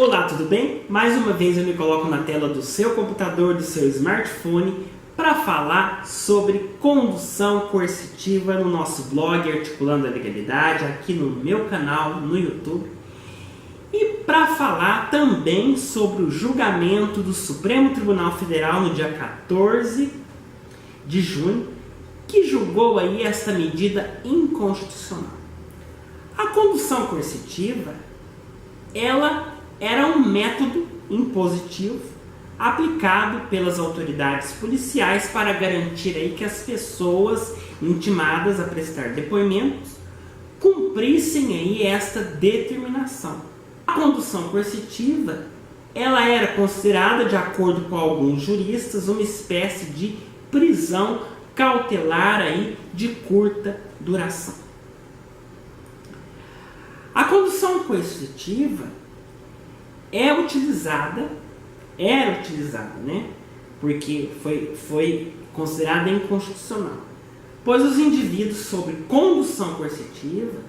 Olá, tudo bem? Mais uma vez eu me coloco na tela do seu computador, do seu smartphone, para falar sobre condução coercitiva no nosso blog Articulando a Legalidade, aqui no meu canal no YouTube. E para falar também sobre o julgamento do Supremo Tribunal Federal no dia 14 de junho, que julgou aí esta medida inconstitucional. A condução coercitiva, ela era um método impositivo aplicado pelas autoridades policiais para garantir aí que as pessoas intimadas a prestar depoimentos cumprissem aí esta determinação. A condução coercitiva, ela era considerada, de acordo com alguns juristas, uma espécie de prisão cautelar aí de curta duração. A condução coercitiva era utilizada, né? Porque foi considerada inconstitucional, pois os indivíduos sob condução coercitiva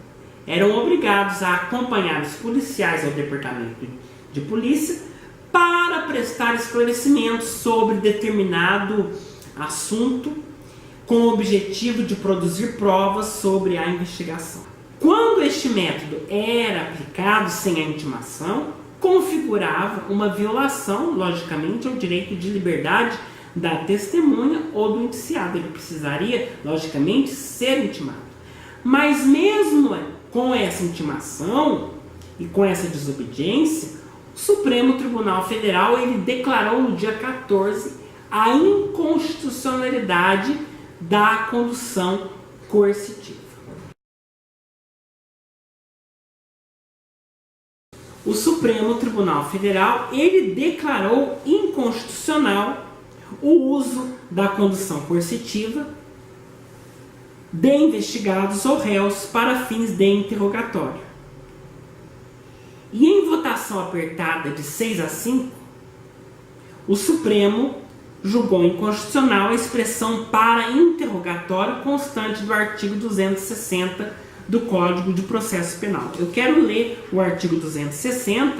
eram obrigados a acompanhar os policiais ao departamento de polícia para prestar esclarecimentos sobre determinado assunto com o objetivo de produzir provas sobre a investigação. Quando este método era aplicado sem a intimação, configurava uma violação, logicamente, ao direito de liberdade da testemunha ou do indiciado. Ele precisaria, logicamente, ser intimado. Mas mesmo com essa intimação e com essa desobediência, o Supremo Tribunal Federal ele declarou no dia 14 a inconstitucionalidade da condução coercitiva. O Supremo Tribunal Federal ele declarou inconstitucional o uso da condução coercitiva de investigados ou réus para fins de interrogatório. E em votação apertada de 6-5, o Supremo julgou inconstitucional a expressão para interrogatório constante do artigo 260 do Código de Processo Penal. Eu quero ler o artigo 260,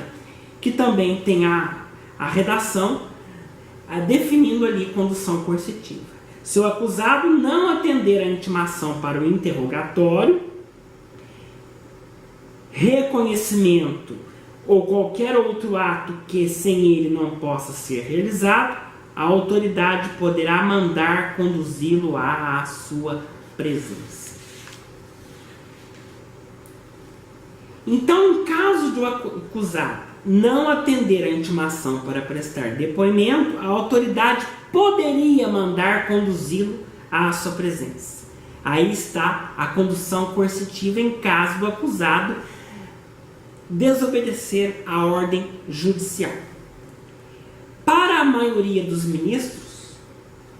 que também tem a redação definindo ali condução coercitiva. Se o acusado não atender a intimação para o interrogatório, reconhecimento ou qualquer outro ato que sem ele não possa ser realizado, a autoridade poderá mandar conduzi-lo à sua presença. Então, em caso do acusado não atender a intimação para prestar depoimento, a autoridade poderia mandar conduzi-lo à sua presença. Aí está a condução coercitiva em caso do acusado desobedecer a ordem judicial. Para a maioria dos ministros,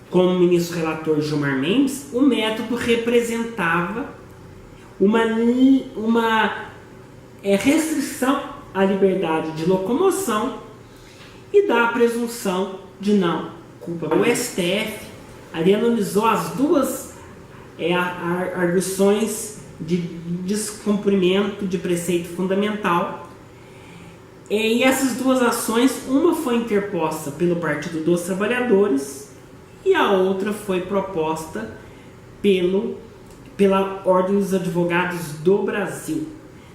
como o ministro relator Gilmar Mendes, o método representava uma restrição à liberdade de locomoção e da presunção de não culpa. O STF ali analisou as duas arguições de descumprimento de preceito fundamental, e essas duas ações, uma foi interposta pelo Partido dos Trabalhadores e a outra foi proposta pela Ordem dos Advogados do Brasil,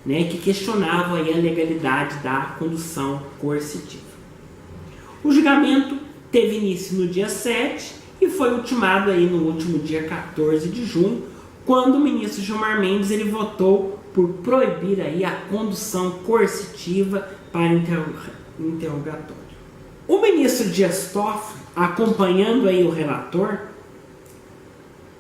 né, que questionava aí a legalidade da condução coercitiva. O julgamento teve início no dia 7 e foi ultimado aí no último dia 14 de junho, quando o ministro Gilmar Mendes ele votou por proibir aí a condução coercitiva para interrogatório. O ministro Dias Toffoli, acompanhando aí o relator,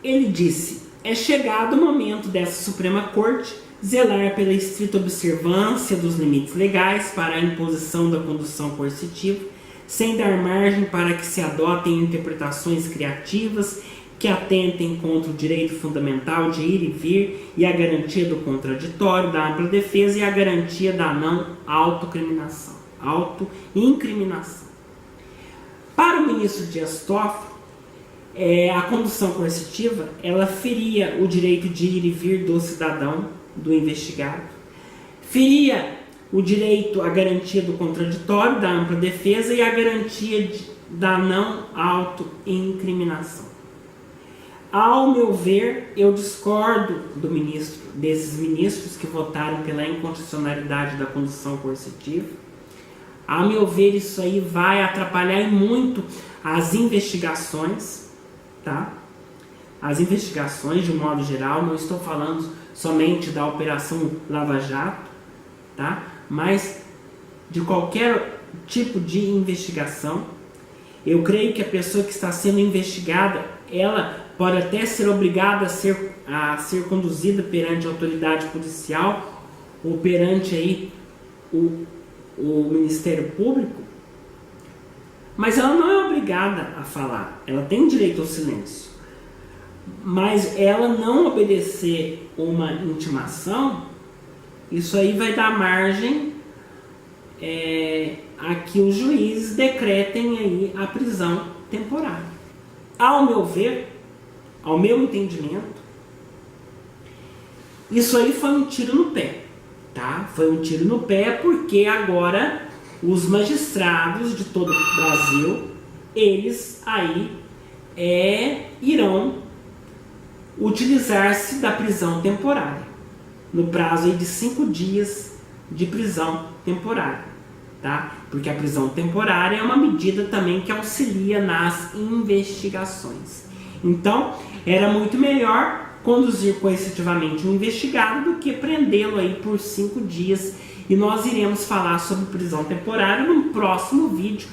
ele disse: é chegado o momento dessa Suprema Corte zelar pela estrita observância dos limites legais para a imposição da condução coercitiva, sem dar margem para que se adotem interpretações criativas que atentem contra o direito fundamental de ir e vir e a garantia do contraditório, da ampla defesa e a garantia da não autoincriminação. Para o ministro Dias Toffoli, a condução coercitiva ela feria o direito de ir e vir do cidadão, do investigado, feria o direito à garantia do contraditório, da ampla defesa e a garantia da não autoincriminação. Ao meu ver, eu discordo desses ministros que votaram pela inconstitucionalidade da condução coercitiva. Ao meu ver, isso aí vai atrapalhar muito as investigações, tá? As investigações, de modo geral, não estou falando somente da Operação Lava Jato, tá? Mas de qualquer tipo de investigação. Eu creio que a pessoa que está sendo investigada, ela pode até ser obrigada a ser conduzida perante a autoridade policial ou perante aí o Ministério Público, mas ela não é obrigada a falar, ela tem direito ao silêncio. Mas ela não obedecer uma intimação, isso aí vai dar margem a que os juízes decretem aí a prisão temporária. Ao meu ver, ao meu entendimento, isso aí foi um tiro no pé, tá? Foi um tiro no pé porque agora os magistrados de todo o Brasil, eles aí irão utilizar-se da prisão temporária, no prazo aí de 5 dias de prisão temporária, tá? Porque a prisão temporária é uma medida também que auxilia nas investigações. Então, era muito melhor conduzir coercitivamente um investigado do que prendê-lo aí por 5 dias. E nós iremos falar sobre prisão temporária no próximo vídeo,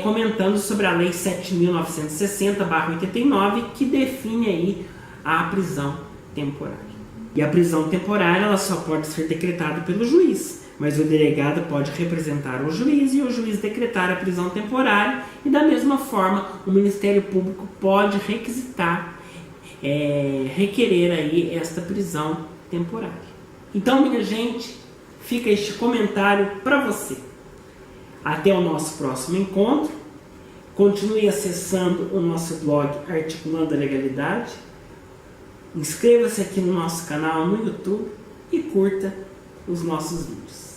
comentando sobre a Lei 7.960/89, que define aí a prisão temporária. E a prisão temporária ela só pode ser decretada pelo juiz, mas o delegado pode representar o juiz e o juiz decretar a prisão temporária, e da mesma forma o Ministério Público pode requerer aí esta prisão temporária. Então, minha gente, fica este comentário para você. Até o nosso próximo encontro. Continue acessando o nosso blog Articulando a Legalidade. Inscreva-se aqui no nosso canal no YouTube e curta os nossos vídeos.